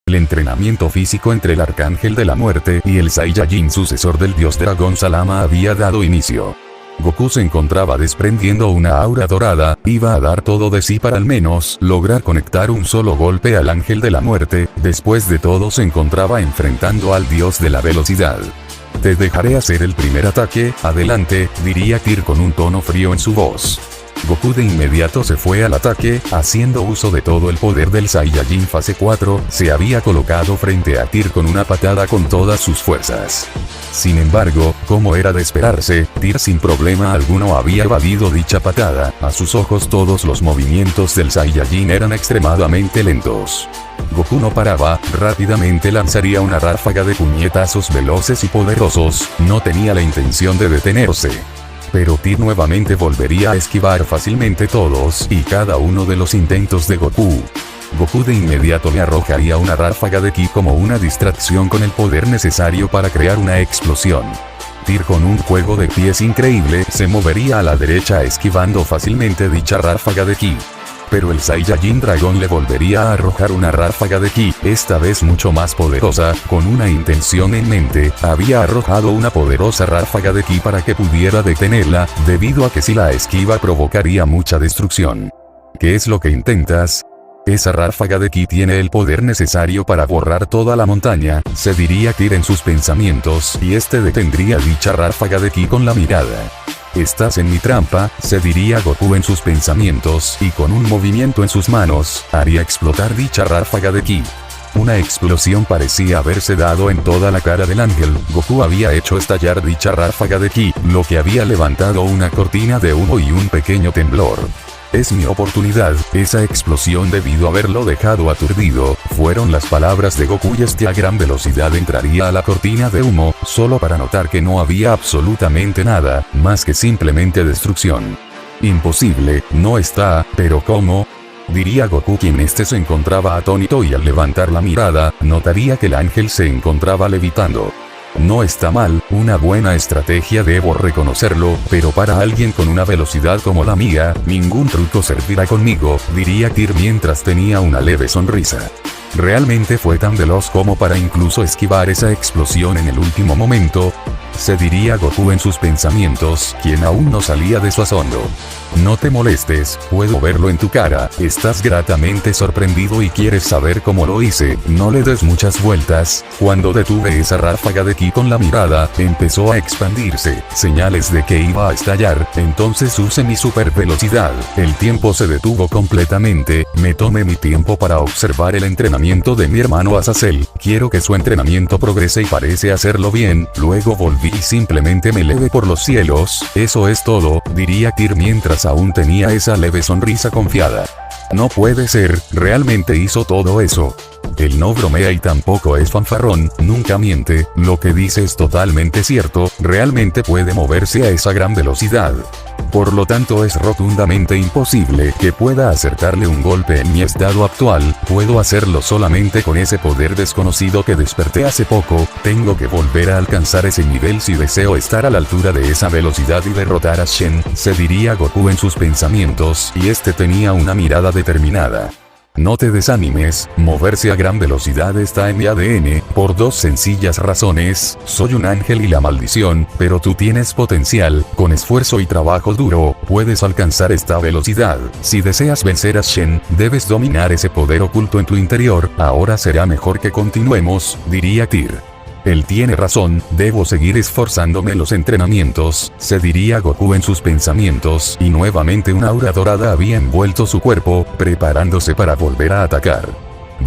El entrenamiento físico entre el Arcángel de la Muerte y el Saiyajin sucesor del dios dragón Salama había dado inicio. Goku se encontraba desprendiendo una aura dorada, iba a dar todo de sí para al menos lograr conectar un solo golpe al Ángel de la Muerte, después de todo se encontraba enfrentando al dios de la velocidad. Te dejaré hacer el primer ataque, adelante, diría Tyr con un tono frío en su voz. Goku de inmediato se fue al ataque, haciendo uso de todo el poder del Saiyajin fase 4, se había colocado frente a Tyr con una patada con todas sus fuerzas. Sin embargo, como era de esperarse, Tyr sin problema alguno había evadido dicha patada, a sus ojos todos los movimientos del Saiyajin eran extremadamente lentos. Goku no paraba, rápidamente lanzaría una ráfaga de puñetazos veloces y poderosos, no tenía la intención de detenerse. Pero Tyr nuevamente volvería a esquivar fácilmente todos y cada uno de los intentos de Goku. Goku de inmediato le arrojaría una ráfaga de ki como una distracción con el poder necesario para crear una explosión. Tyr con un juego de pies increíble se movería a la derecha esquivando fácilmente dicha ráfaga de ki. Pero el Saiyajin dragón le volvería a arrojar una ráfaga de ki, esta vez mucho más poderosa, con una intención en mente, había arrojado una poderosa ráfaga de ki para que pudiera detenerla, debido a que si la esquiva provocaría mucha destrucción. ¿Qué es lo que intentas? Esa ráfaga de ki tiene el poder necesario para borrar toda la montaña, se diría Tyr en sus pensamientos, y este detendría dicha ráfaga de ki con la mirada. Estás en mi trampa, se diría Goku en sus pensamientos, y con un movimiento en sus manos, haría explotar dicha ráfaga de ki. Una explosión parecía haberse dado en toda la cara del ángel. Goku había hecho estallar dicha ráfaga de ki, lo que había levantado una cortina de humo y un pequeño temblor. Es mi oportunidad, esa explosión debido a haberlo dejado aturdido, fueron las palabras de Goku y a gran velocidad entraría a la cortina de humo, solo para notar que no había absolutamente nada, más que simplemente destrucción. Imposible, no está, pero ¿cómo? Diría Goku quien se encontraba atónito y al levantar la mirada, notaría que el ángel se encontraba levitando. No está mal, una buena estrategia debo reconocerlo, pero para alguien con una velocidad como la mía, ningún truco servirá conmigo, diría Tyr mientras tenía una leve sonrisa. Realmente fue tan veloz como para incluso esquivar esa explosión en el último momento, se diría Goku en sus pensamientos, quien aún no salía de su asombro. No te molestes, puedo verlo en tu cara, estás gratamente sorprendido y quieres saber cómo lo hice, no le des muchas vueltas. Cuando detuve esa ráfaga de ki con la mirada, empezó a expandirse, señales de que iba a estallar, entonces usé mi super velocidad, el tiempo se detuvo completamente, me tomé mi tiempo para observar el entrenamiento de mi hermano Azazel, quiero que su entrenamiento progrese y parece hacerlo bien, luego volví y simplemente me elevé por los cielos, eso es todo, diría Tyr mientras aún tenía esa leve sonrisa confiada. No puede ser, realmente hizo todo eso. Él no bromea y tampoco es fanfarrón, nunca miente, lo que dice es totalmente cierto, realmente puede moverse a esa gran velocidad. Por lo tanto es rotundamente imposible que pueda acertarle un golpe en mi estado actual, puedo hacerlo solamente con ese poder desconocido que desperté hace poco, tengo que volver a alcanzar ese nivel si deseo estar a la altura de esa velocidad y derrotar a Shen, se diría Goku en sus pensamientos, y tenía una mirada determinada. No te desanimes, moverse a gran velocidad está en mi ADN, por dos sencillas razones, soy un ángel y la maldición, pero tú tienes potencial, con esfuerzo y trabajo duro, puedes alcanzar esta velocidad, si deseas vencer a Shen, debes dominar ese poder oculto en tu interior, ahora será mejor que continuemos, diría Tyr. Él tiene razón, debo seguir esforzándome en los entrenamientos, se diría Goku en sus pensamientos, y nuevamente una aura dorada había envuelto su cuerpo, preparándose para volver a atacar.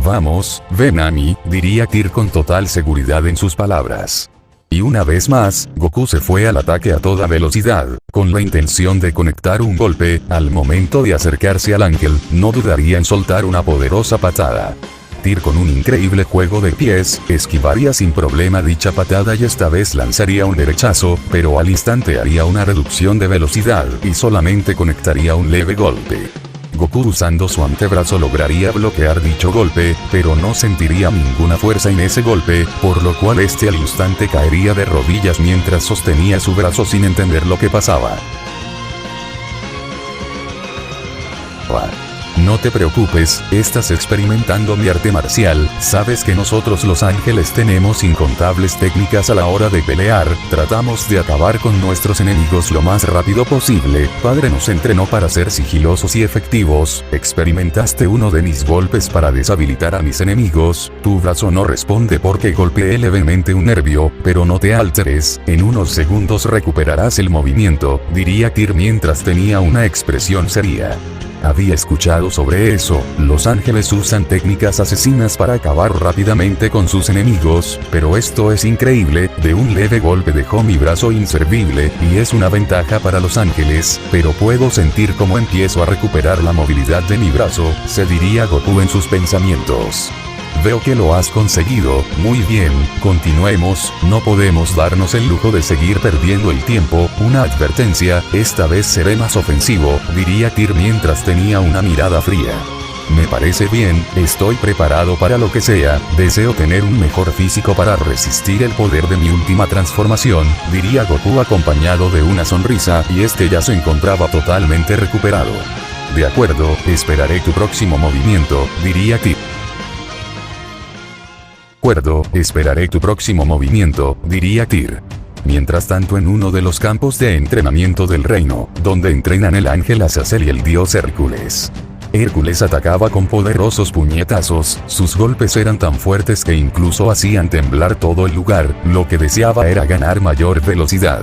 Vamos, ven a mí, diría Tyr con total seguridad en sus palabras. Y una vez más, Goku se fue al ataque a toda velocidad, con la intención de conectar un golpe, al momento de acercarse al ángel, no dudaría en soltar una poderosa patada. Tyr con un increíble juego de pies, esquivaría sin problema dicha patada y esta vez lanzaría un derechazo, pero al instante haría una reducción de velocidad y solamente conectaría un leve golpe. Goku usando su antebrazo lograría bloquear dicho golpe, pero no sentiría ninguna fuerza en ese golpe, por lo cual este al instante caería de rodillas mientras sostenía su brazo sin entender lo que pasaba. No te preocupes, estás experimentando mi arte marcial, sabes que nosotros los ángeles tenemos incontables técnicas a la hora de pelear, tratamos de acabar con nuestros enemigos lo más rápido posible, padre nos entrenó para ser sigilosos y efectivos, experimentaste uno de mis golpes para deshabilitar a mis enemigos, tu brazo no responde porque golpeé levemente un nervio, pero no te alteres, en unos segundos recuperarás el movimiento, diría Tyr mientras tenía una expresión seria. Había escuchado sobre eso, los ángeles usan técnicas asesinas para acabar rápidamente con sus enemigos, pero esto es increíble, de un leve golpe dejó mi brazo inservible, y es una ventaja para los ángeles, pero puedo sentir cómo empiezo a recuperar la movilidad de mi brazo, se diría Goku en sus pensamientos. Veo que lo has conseguido, muy bien, continuemos, no podemos darnos el lujo de seguir perdiendo el tiempo, una advertencia, esta vez seré más ofensivo, diría Tyr mientras tenía una mirada fría. Me parece bien, estoy preparado para lo que sea, deseo tener un mejor físico para resistir el poder de mi última transformación, diría Goku acompañado de una sonrisa y este ya se encontraba totalmente recuperado. De acuerdo, esperaré tu próximo movimiento, diría Tyr. Esperaré tu próximo movimiento, diría Tyr. Mientras tanto en uno de los campos de entrenamiento del reino, donde entrenan el ángel Azazel y el dios Hércules. Hércules atacaba con poderosos puñetazos, sus golpes eran tan fuertes que incluso hacían temblar todo el lugar, lo que deseaba era ganar mayor velocidad.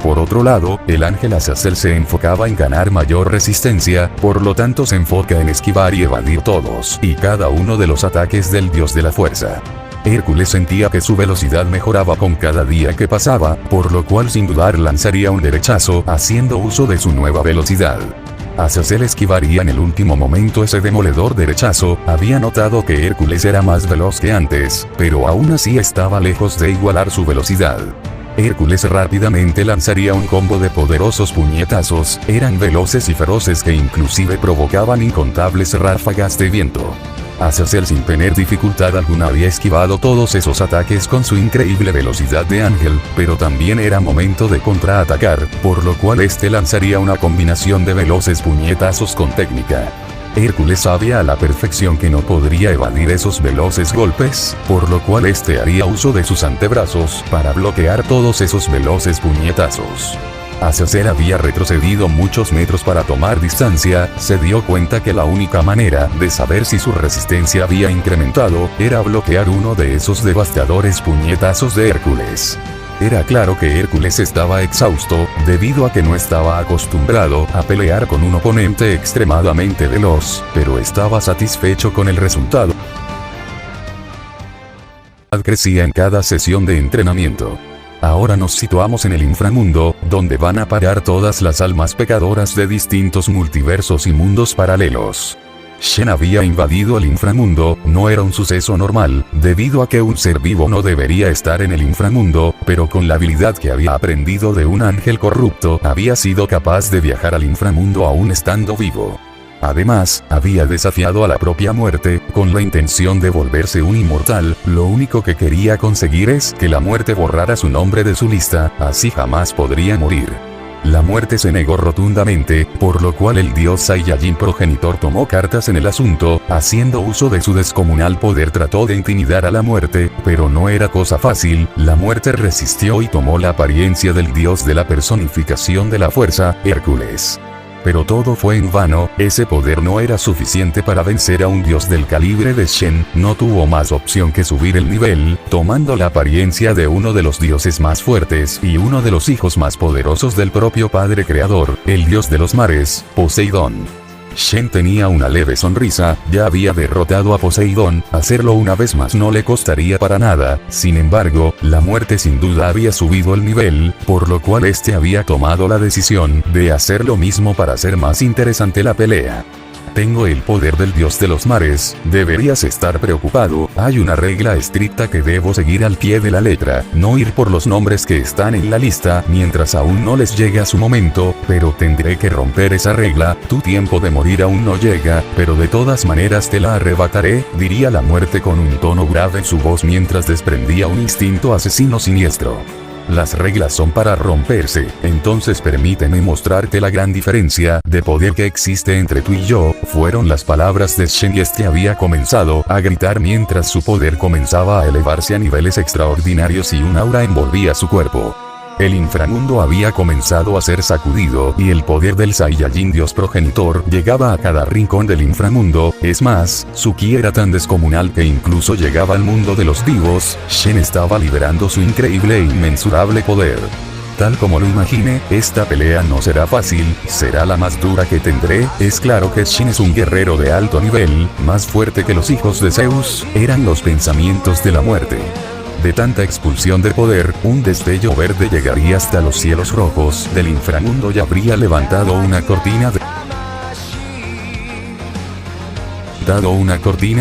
Por otro lado, el ángel Azazel se enfocaba en ganar mayor resistencia, por lo tanto se enfoca en esquivar y evadir todos y cada uno de los ataques del dios de la fuerza. Hércules sentía que su velocidad mejoraba con cada día que pasaba, por lo cual sin dudar lanzaría un derechazo haciendo uso de su nueva velocidad. Azazel esquivaría en el último momento ese demoledor derechazo, había notado que Hércules era más veloz que antes, pero aún así estaba lejos de igualar su velocidad. Hércules rápidamente lanzaría un combo de poderosos puñetazos, eran veloces y feroces que inclusive provocaban incontables ráfagas de viento. Azazel sin tener dificultad alguna había esquivado todos esos ataques con su increíble velocidad de ángel, pero también era momento de contraatacar, por lo cual este lanzaría una combinación de veloces puñetazos con técnica. Hércules sabía a la perfección que no podría evadir esos veloces golpes, por lo cual este haría uso de sus antebrazos para bloquear todos esos veloces puñetazos. Azazel había retrocedido muchos metros para tomar distancia, se dio cuenta que la única manera de saber si su resistencia había incrementado, era bloquear uno de esos devastadores puñetazos de Hércules. Era claro que Hércules estaba exhausto, debido a que no estaba acostumbrado a pelear con un oponente extremadamente veloz, pero estaba satisfecho con el resultado. Crecía en cada sesión de entrenamiento. Ahora nos situamos en el inframundo, donde van a parar todas las almas pecadoras de distintos multiversos y mundos paralelos. Shen había invadido el inframundo, no era un suceso normal, debido a que un ser vivo no debería estar en el inframundo, pero con la habilidad que había aprendido de un ángel corrupto, había sido capaz de viajar al inframundo aún estando vivo. Además, había desafiado a la propia muerte, con la intención de volverse un inmortal, lo único que quería conseguir es que la muerte borrara su nombre de su lista, así jamás podría morir. La muerte se negó rotundamente, por lo cual el dios Saiyajin progenitor tomó cartas en el asunto, haciendo uso de su descomunal poder trató de intimidar a la muerte, pero no era cosa fácil, la muerte resistió y tomó la apariencia del dios de la personificación de la fuerza, Hércules. Pero todo fue en vano, ese poder no era suficiente para vencer a un dios del calibre de Shen, no tuvo más opción que subir el nivel, tomando la apariencia de uno de los dioses más fuertes y uno de los hijos más poderosos del propio Padre Creador, el dios de los mares, Poseidón. Shen tenía una leve sonrisa, ya había derrotado a Poseidón, hacerlo una vez más no le costaría para nada, sin embargo, la muerte sin duda había subido el nivel, por lo cual este había tomado la decisión de hacer lo mismo para hacer más interesante la pelea. Tengo el poder del dios de los mares, deberías estar preocupado, hay una regla estricta que debo seguir al pie de la letra, no ir por los nombres que están en la lista mientras aún no les llega su momento, pero tendré que romper esa regla, tu tiempo de morir aún no llega, pero de todas maneras te la arrebataré, diría la muerte con un tono grave en su voz mientras desprendía un instinto asesino siniestro. Las reglas son para romperse, entonces permíteme mostrarte la gran diferencia de poder que existe entre tú y yo, fueron las palabras de Shen y este había comenzado a gritar mientras su poder comenzaba a elevarse a niveles extraordinarios y un aura envolvía su cuerpo. El inframundo había comenzado a ser sacudido y el poder del Saiyajin Dios progenitor llegaba a cada rincón del inframundo, es más, su ki era tan descomunal que incluso llegaba al mundo de los vivos, Shen estaba liberando su increíble e inmensurable poder. Tal como lo imaginé, esta pelea no será fácil, será la más dura que tendré, es claro que Shen es un guerrero de alto nivel, más fuerte que los hijos de Zeus, eran los pensamientos de la muerte. De tanta expulsión de poder, un destello verde llegaría hasta los cielos rojos del inframundo y habría levantado una cortina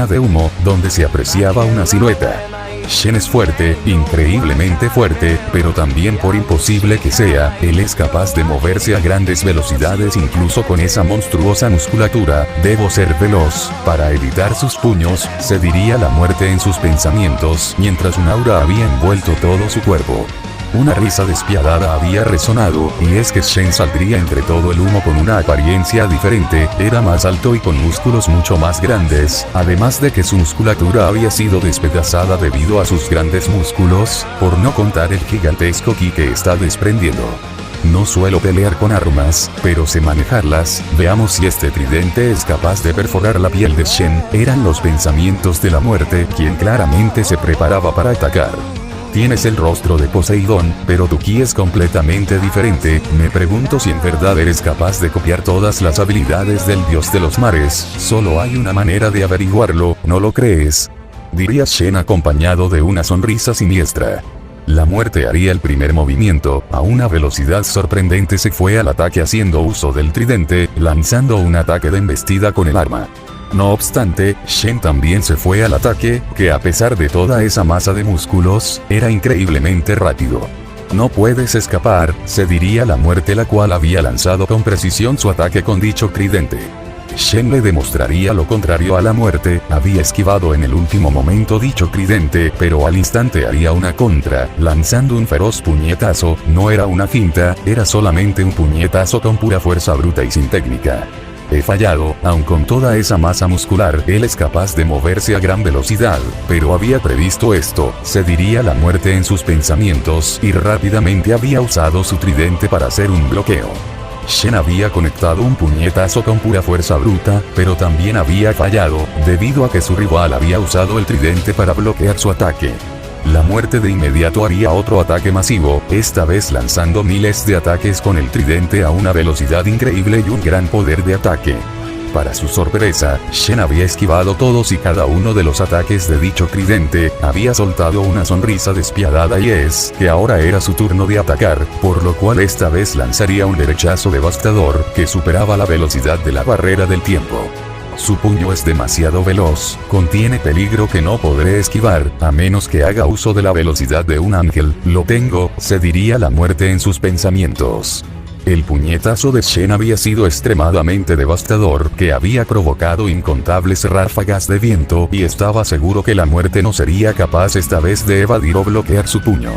de humo, donde se apreciaba una silueta. Shen es fuerte, increíblemente fuerte, pero también por imposible que sea, él es capaz de moverse a grandes velocidades incluso con esa monstruosa musculatura, debo ser veloz, para evitar sus puños, se diría la muerte en sus pensamientos, mientras un aura había envuelto todo su cuerpo. Una risa despiadada había resonado, y es que Shen saldría entre todo el humo con una apariencia diferente, era más alto y con músculos mucho más grandes, además de que su musculatura había sido despedazada debido a sus grandes músculos, por no contar el gigantesco ki que está desprendiendo. No suelo pelear con armas, pero sé manejarlas, veamos si este tridente es capaz de perforar la piel de Shen, eran los pensamientos de la muerte quien claramente se preparaba para atacar. Tienes el rostro de Poseidón, pero tu ki es completamente diferente, me pregunto si en verdad eres capaz de copiar todas las habilidades del dios de los mares, solo hay una manera de averiguarlo, ¿no lo crees? Diría Shen acompañado de una sonrisa siniestra. La muerte haría el primer movimiento, a una velocidad sorprendente se fue al ataque haciendo uso del tridente, lanzando un ataque de embestida con el arma. No obstante, Shen también se fue al ataque, que a pesar de toda esa masa de músculos, era increíblemente rápido. No puedes escapar, se diría la muerte la cual había lanzado con precisión su ataque con dicho tridente. Shen le demostraría lo contrario a la muerte, había esquivado en el último momento dicho tridente, pero al instante haría una contra, lanzando un feroz puñetazo, no era una finta, era solamente un puñetazo con pura fuerza bruta y sin técnica. He fallado, aun con toda esa masa muscular, él es capaz de moverse a gran velocidad, pero había previsto esto, se diría la muerte en sus pensamientos, y rápidamente había usado su tridente para hacer un bloqueo. Shen había conectado un puñetazo con pura fuerza bruta, pero también había fallado, debido a que su rival había usado el tridente para bloquear su ataque. La muerte de inmediato haría otro ataque masivo, esta vez lanzando miles de ataques con el tridente a una velocidad increíble y un gran poder de ataque. Para su sorpresa, Shen había esquivado todos y cada uno de los ataques de dicho tridente, había soltado una sonrisa despiadada y es que ahora era su turno de atacar, por lo cual esta vez lanzaría un derechazo devastador que superaba la velocidad de la barrera del tiempo. Su puño es demasiado veloz, contiene peligro que no podré esquivar, a menos que haga uso de la velocidad de un ángel, lo tengo, se diría la muerte en sus pensamientos. El puñetazo de Shen había sido extremadamente devastador, que había provocado incontables ráfagas de viento y estaba seguro que la muerte no sería capaz esta vez de evadir o bloquear su puño.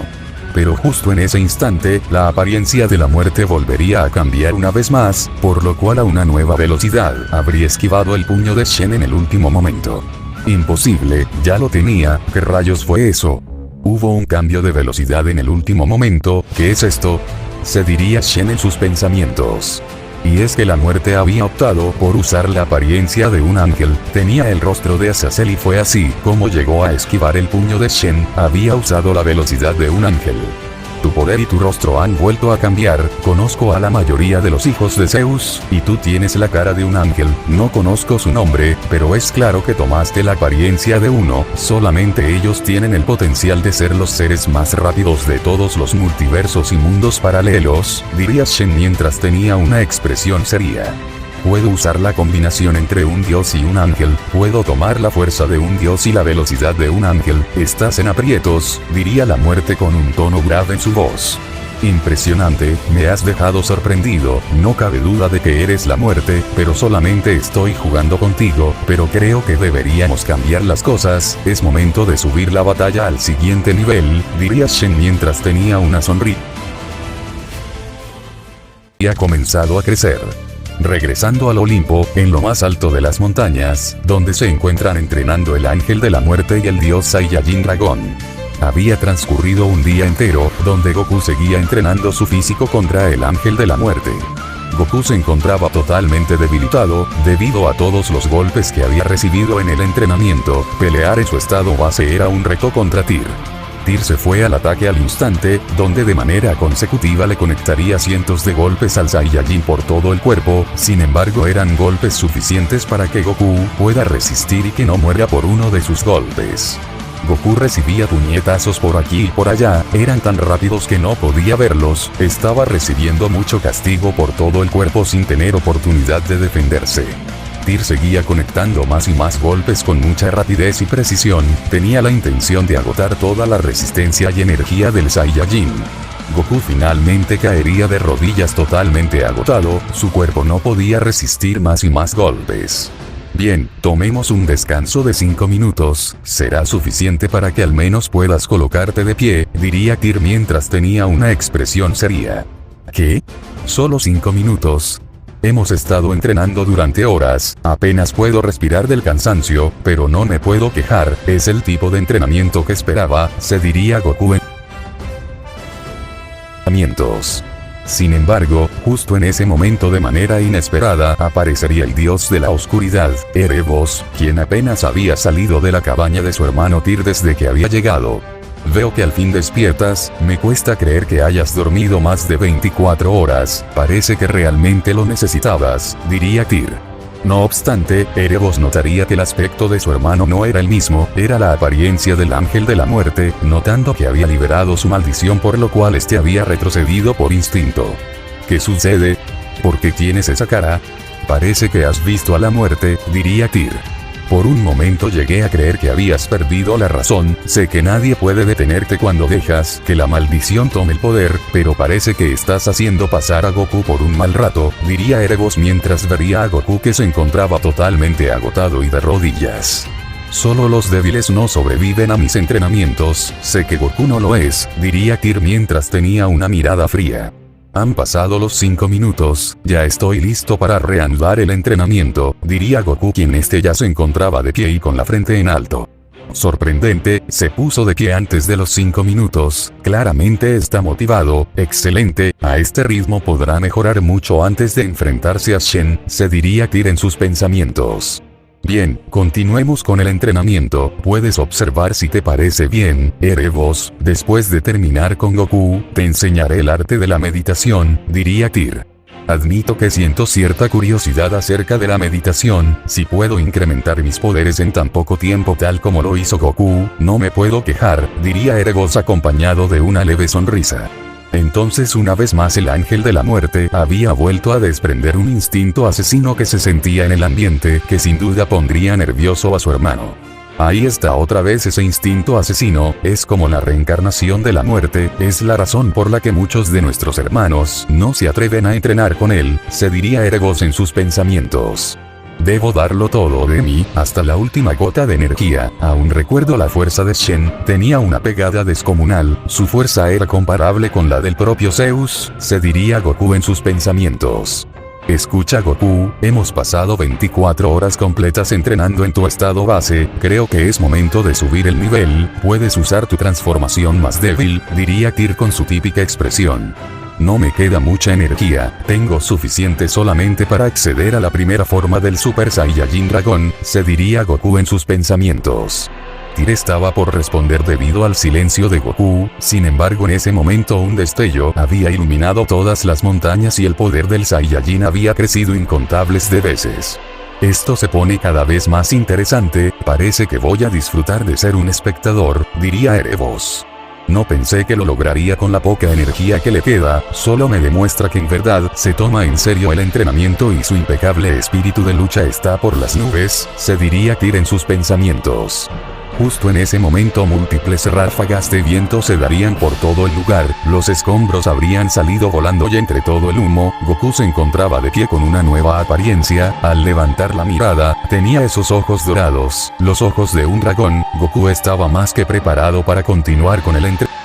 Pero justo en ese instante, la apariencia de la muerte volvería a cambiar una vez más, por lo cual a una nueva velocidad, habría esquivado el puño de Shen en el último momento. Imposible, ya lo tenía, ¿qué rayos fue eso? Hubo un cambio de velocidad en el último momento, ¿qué es esto? Se diría Shen en sus pensamientos. Y es que la muerte había optado por usar la apariencia de un ángel, tenía el rostro de Azazel y fue así como llegó a esquivar el puño de Shen, había usado la velocidad de un ángel. Tu poder y tu rostro han vuelto a cambiar, conozco a la mayoría de los hijos de Zeus, y tú tienes la cara de un ángel, no conozco su nombre, pero es claro que tomaste la apariencia de uno, solamente ellos tienen el potencial de ser los seres más rápidos de todos los multiversos y mundos paralelos, diría Shen mientras tenía una expresión seria. puedo usar la combinación entre un dios y un ángel, puedo tomar la fuerza de un dios y la velocidad de un ángel. Estás en aprietos, diría la muerte con un tono grave en su voz. Impresionante, me has dejado sorprendido, no cabe duda de que eres la muerte, pero solamente estoy jugando contigo, pero creo que deberíamos cambiar las cosas, es momento de subir la batalla al siguiente nivel, diría Shen mientras tenía una sonrisa. Y ha comenzado a crecer. Regresando al Olimpo, en lo más alto de las montañas, donde se encuentran entrenando el ángel de la muerte y el dios Saiyajin Dragón. Había transcurrido un día entero, donde Goku seguía entrenando su físico contra el ángel de la muerte. Goku se encontraba totalmente debilitado, debido a todos los golpes que había recibido en el entrenamiento. Pelear en su estado base era un reto contra Tyr. Tyr se fue al ataque al instante, donde de manera consecutiva le conectaría cientos de golpes al Saiyajin por todo el cuerpo, sin embargo eran golpes suficientes para que Goku pueda resistir y que no muera por uno de sus golpes. Goku recibía puñetazos por aquí y por allá, eran tan rápidos que no podía verlos, estaba recibiendo mucho castigo por todo el cuerpo sin tener oportunidad de defenderse. Tyr seguía conectando más y más golpes con mucha rapidez y precisión, tenía la intención de agotar toda la resistencia y energía del Saiyajin. Goku finalmente caería de rodillas totalmente agotado, su cuerpo no podía resistir más y más golpes. Bien, tomemos un descanso de 5 minutos, será suficiente para que al menos puedas colocarte de pie, diría Tyr mientras tenía una expresión seria. ¿Qué? ¿Solo 5 minutos? Hemos estado entrenando durante horas, apenas puedo respirar del cansancio, pero no me puedo quejar, es el tipo de entrenamiento que esperaba, se diría Goku en entrenamientos. Sin embargo, justo en ese momento de manera inesperada aparecería el dios de la oscuridad, Erebos, quien apenas había salido de la cabaña de su hermano Tyr desde que había llegado. Veo que al fin despiertas, me cuesta creer que hayas dormido más de 24 horas, parece que realmente lo necesitabas, diría Tyr. No obstante, Erebos notaría que el aspecto de su hermano no era el mismo, era la apariencia del ángel de la muerte, notando que había liberado su maldición por lo cual este había retrocedido por instinto. ¿Qué sucede? ¿Por qué tienes esa cara? Parece que has visto a la muerte, diría Tyr. Por un momento llegué a creer que habías perdido la razón, sé que nadie puede detenerte cuando dejas que la maldición tome el poder, pero parece que estás haciendo pasar a Goku por un mal rato, diría Erebos mientras vería a Goku que se encontraba totalmente agotado y de rodillas. Solo los débiles no sobreviven a mis entrenamientos, sé que Goku no lo es, diría Tyr mientras tenía una mirada fría. Han pasado los 5 minutos, ya estoy listo para reanudar el entrenamiento, diría Goku quien ya se encontraba de pie y con la frente en alto. Sorprendente, se puso de pie antes de los 5 minutos, claramente está motivado, excelente, a este ritmo podrá mejorar mucho antes de enfrentarse a Shen, se diría Tyr en sus pensamientos. Bien, continuemos con el entrenamiento, puedes observar si te parece bien, Erebos, después de terminar con Goku, te enseñaré el arte de la meditación, diría Tyr. Admito que siento cierta curiosidad acerca de la meditación, si puedo incrementar mis poderes en tan poco tiempo tal como lo hizo Goku, no me puedo quejar, diría Erebos acompañado de una leve sonrisa. Entonces una vez más el ángel de la muerte había vuelto a desprender un instinto asesino que se sentía en el ambiente, que sin duda pondría nervioso a su hermano. Ahí está otra vez ese instinto asesino, es como la reencarnación de la muerte, es la razón por la que muchos de nuestros hermanos no se atreven a entrenar con él, se diría Erebos en sus pensamientos. Debo darlo todo de mí, hasta la última gota de energía, aún recuerdo la fuerza de Shen, tenía una pegada descomunal, su fuerza era comparable con la del propio Zeus, se diría Goku en sus pensamientos. Escucha Goku, hemos pasado 24 horas completas entrenando en tu estado base, creo que es momento de subir el nivel, puedes usar tu transformación más débil, diría Tyr con su típica expresión. No me queda mucha energía, tengo suficiente solamente para acceder a la primera forma del Super Saiyajin Dragón, se diría Goku en sus pensamientos. Tyr estaba por responder debido al silencio de Goku, sin embargo en ese momento un destello había iluminado todas las montañas y el poder del Saiyajin había crecido incontables de veces. Esto se pone cada vez más interesante, parece que voy a disfrutar de ser un espectador, diría Erebos. No pensé que lo lograría con la poca energía que le queda, solo me demuestra que en verdad se toma en serio el entrenamiento y su impecable espíritu de lucha está por las nubes, se diría Tyr en sus pensamientos. Justo en ese momento múltiples ráfagas de viento se darían por todo el lugar, los escombros habrían salido volando y entre todo el humo, Goku se encontraba de pie con una nueva apariencia, al levantar la mirada, tenía esos ojos dorados, los ojos de un dragón. Goku estaba más que preparado para continuar con el entrenamiento.